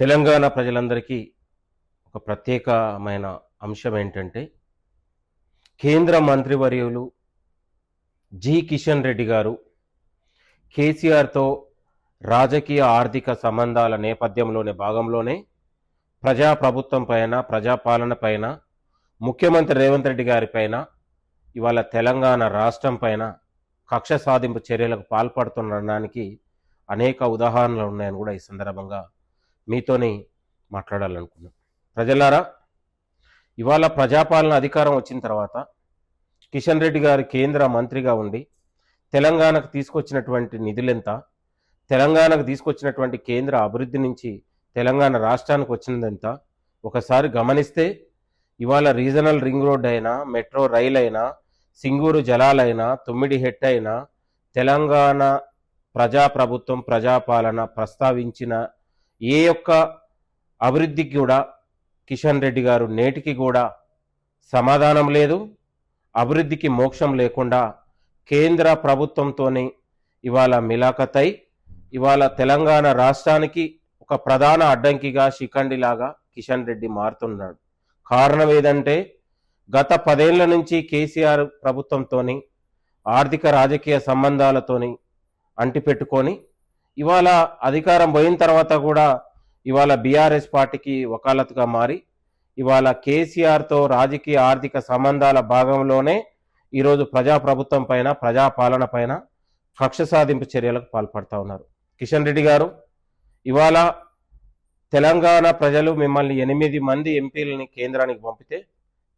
తెలంగాణ ప్రజలందరికీ ఒక ప్రత్యేకమైన అంశం ఏంటంటే కేంద్ర మంత్రివర్యులు కిషన్ రెడ్డి గారు కేసీఆర్తో రాజకీయ ఆర్థిక సంబంధాల నేపథ్యంలోనే భాగంలోనే ప్రజాప్రభుత్వం పైన ప్రజాపాలన పైన ముఖ్యమంత్రి రేవంత్ రెడ్డి గారి పైన ఇవాళ తెలంగాణ రాష్ట్రం పైన కక్ష సాధింపు చర్యలకు పాల్పడుతుండడానికి అనేక ఉదాహరణలు ఉన్నాయని కూడా ఈ సందర్భంగా మీతోని మాట్లాడాలనుకున్నాం. ప్రజలారా, ఇవాళ ప్రజాపాలన అధికారం వచ్చిన తర్వాత కిషన్ రెడ్డి గారు కేంద్ర మంత్రిగా ఉండి తెలంగాణకు తీసుకొచ్చినటువంటి నిధులెంత, తెలంగాణకు తీసుకొచ్చినటువంటి కేంద్ర అభివృద్ధి నుంచి తెలంగాణ రాష్ట్రానికి వచ్చినదెంత ఒకసారి గమనిస్తే ఇవాళ రీజనల్ రింగ్ రోడ్ అయినా, మెట్రో రైల్ అయినా, సింగూరు జలాలైనా, తుమ్మిడి హెట్ అయినా తెలంగాణ ప్రజాప్రభుత్వం ప్రజాపాలన ప్రస్తావించిన ఏ యొక్క అభివృద్ధికి కూడా కిషన్ రెడ్డి గారు నేటికి కూడా సమాధానం లేదు. అభివృద్ధికి మోక్షం లేకుండా కేంద్ర ప్రభుత్వంతోనే ఇవాళ మిలాఖతై ఇవాళ తెలంగాణ రాష్ట్రానికి ఒక ప్రధాన అడ్డంకిగా శిఖండిలాగా కిషన్ రెడ్డి మారుతున్నాడు. కారణం ఏదంటే గత 10 ఏళ్ల నుంచి కేసీఆర్ ప్రభుత్వంతోని ఆర్థిక రాజకీయ సంబంధాలతోని అంటిపెట్టుకొని ఇవాళ అధికారం పోయిన తర్వాత కూడా ఇవాళ బీఆర్ఎస్ పార్టీకి వకాలత్గా మారి ఇవాళ కేసీఆర్తో రాజకీయ ఆర్థిక సంబంధాల భాగంలోనే ఈరోజు ప్రజాప్రభుత్వం పైన ప్రజాపాలన పైన కక్ష సాధింపు చర్యలకు పాల్పడతా ఉన్నారు. కిషన్ రెడ్డి గారు, ఇవాళ తెలంగాణ ప్రజలు మిమ్మల్ని 8 మంది ఎంపీలని కేంద్రానికి పంపితే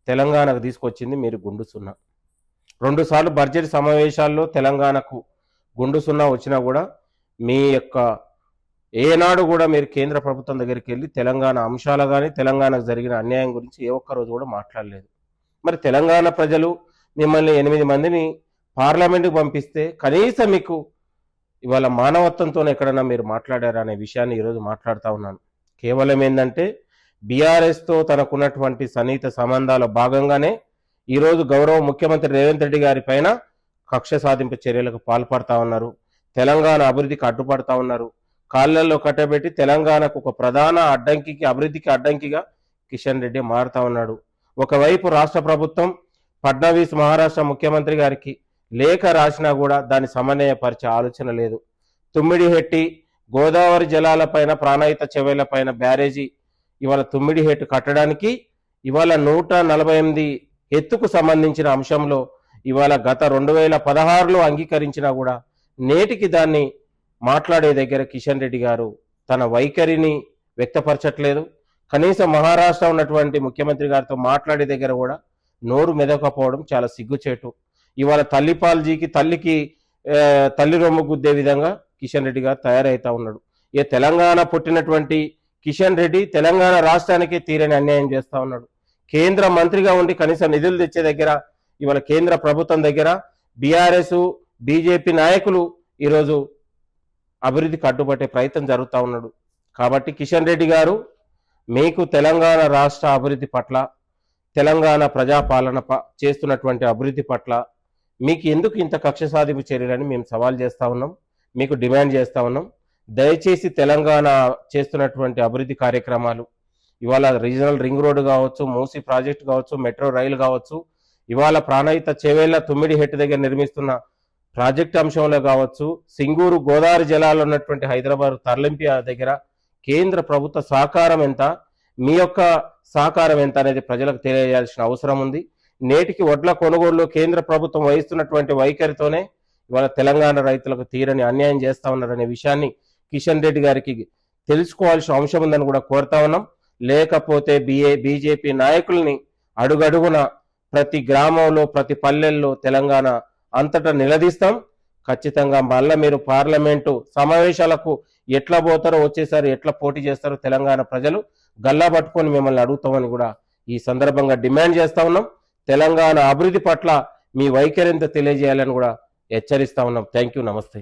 తెలంగాణకు తీసుకొచ్చింది మీరు గుండు సున్నా. 2 సార్లు బడ్జెట్ సమావేశాల్లో తెలంగాణకు గుండు సున్నా వచ్చినా కూడా మీ యొక్క ఏనాడు కూడా మీరు కేంద్ర ప్రభుత్వం దగ్గరికి వెళ్ళి తెలంగాణ అంశాలు కానీ తెలంగాణకు జరిగిన అన్యాయం గురించి ఏ ఒక్కరోజు కూడా మాట్లాడలేదు. మరి తెలంగాణ ప్రజలు మిమ్మల్ని 8 మందిని పార్లమెంటుకు పంపిస్తే కనీసం మీకు ఇవాళ మానవత్వంతో ఎక్కడన్నా మీరు మాట్లాడారా అనే విషయాన్ని ఈరోజు మాట్లాడుతూ ఉన్నాను. కేవలం ఏంటంటే బీఆర్ఎస్తో తనకున్నటువంటి సన్నిహిత సంబంధాల భాగంగానే ఈరోజు గౌరవ ముఖ్యమంత్రి రేవంత్ రెడ్డి గారి పైన కక్ష సాధింపు చర్యలకు పాల్పడతా ఉన్నారు. తెలంగాణ అభివృద్ధికి అడ్డుపడతా ఉన్నారు. కాళ్ళల్లో కట్టబెట్టి తెలంగాణకు ఒక ప్రధాన అడ్డంకికి, అభివృద్ధికి అడ్డంకిగా కిషన్ రెడ్డి మారుతా ఉన్నాడు. ఒకవైపు రాష్ట్ర ప్రభుత్వం ఫడ్నవీస్ మహారాష్ట్ర ముఖ్యమంత్రి గారికి లేఖ రాసినా కూడా దాన్ని సమన్వయపరిచే ఆలోచన లేదు. తుమ్మిడిహెట్టి గోదావరి జలాలపైన ప్రాణహిత చెవెళ్లపైన బ్యారేజీ ఇవాళ తుమ్మిడిహెట్టు కట్టడానికి ఇవాళ 148 ఎత్తుకు సంబంధించిన అంశంలో ఇవాళ గత 2016లో అంగీకరించినా కూడా నేటికి దాన్ని మాట్లాడే దగ్గర కిషన్ రెడ్డి గారు తన వైఖరిని వ్యక్తపరచట్లేదు. కనీసం మహారాష్ట్ర ఉన్నటువంటి ముఖ్యమంత్రి గారితో మాట్లాడే దగ్గర కూడా నోరు మెదకపోవడం చాలా సిగ్గుచేటు. ఇవాళ తల్లిపాల్జీకి తల్లి రొమ్ము గుద్దే విధంగా కిషన్ రెడ్డి గారు తయారవుతా ఉన్నాడు. ఏ తెలంగాణ పుట్టినటువంటి కిషన్ రెడ్డి తెలంగాణ రాష్ట్రానికి తీరని అన్యాయం చేస్తా ఉన్నాడు. కేంద్ర మంత్రిగా ఉండి కనీసం నిధులు తెచ్చే దగ్గర ఇవాళ కేంద్ర ప్రభుత్వం దగ్గర బీఆర్ఎస్ బీజేపీ నాయకులు ఈరోజు అభివృద్ధికి అడ్డుపట్టే ప్రయత్నం జరుగుతూ ఉన్నాడు. కాబట్టి కిషన్ రెడ్డి గారు, మీకు తెలంగాణ రాష్ట్ర అభివృద్ధి పట్ల, తెలంగాణ ప్రజాపాలన చేస్తున్నటువంటి అభివృద్ధి పట్ల మీకు ఎందుకు ఇంత కక్ష సాధింపు చర్యలని మేము సవాల్ చేస్తూ ఉన్నాం, మీకు డిమాండ్ చేస్తూ ఉన్నాం. దయచేసి తెలంగాణ చేస్తున్నటువంటి అభివృద్ధి కార్యక్రమాలు ఇవాళ రీజనల్ రింగ్ రోడ్డు కావచ్చు, మూసీ ప్రాజెక్టు కావచ్చు, మెట్రో రైలు కావచ్చు, ఇవాళ ప్రాణహిత చేవేళ్ల తుమ్మిడి హెట్ దగ్గర నిర్మిస్తున్న ప్రాజెక్ట్ అంశంలో కావచ్చు, సింగూరు గోదావరి జలాలు ఉన్నటువంటి హైదరాబాద్ తరలింపు దగ్గర కేంద్ర ప్రభుత్వ సహకారం ఎంత, మీ యొక్క సహకారం ఎంత అనేది ప్రజలకు తెలియజేయాల్సిన అవసరం ఉంది. నేటికి వడ్ల కొనుగోలులో కేంద్ర ప్రభుత్వం వహిస్తున్నటువంటి వైఖరితోనే ఇవాళ తెలంగాణ రైతులకు తీరని అన్యాయం చేస్తా ఉన్నారనే విషయాన్ని కిషన్ రెడ్డి గారికి తెలుసుకోవాల్సిన అంశం ఉందని కూడా కోరుతా ఉన్నాం. లేకపోతే బీజేపీ నాయకుల్ని అడుగడుగున ప్రతి గ్రామంలో ప్రతి పల్లెల్లో తెలంగాణ అంతటా నిలదీస్తాం. ఖచ్చితంగా మళ్ళీ మీరు పార్లమెంటు సమావేశాలకు ఎట్లా పోతారో, వచ్చేసారి ఎట్లా పోటీ చేస్తారో తెలంగాణ ప్రజలు గల్లా పట్టుకొని మిమ్మల్ని అడుగుతామని కూడా ఈ సందర్భంగా డిమాండ్ చేస్తా ఉన్నాం. తెలంగాణ అభివృద్ధి పట్ల మీ వైఖరింత తెలియజేయాలని కూడా హెచ్చరిస్తా ఉన్నాం. థ్యాంక్ యూ, నమస్తే.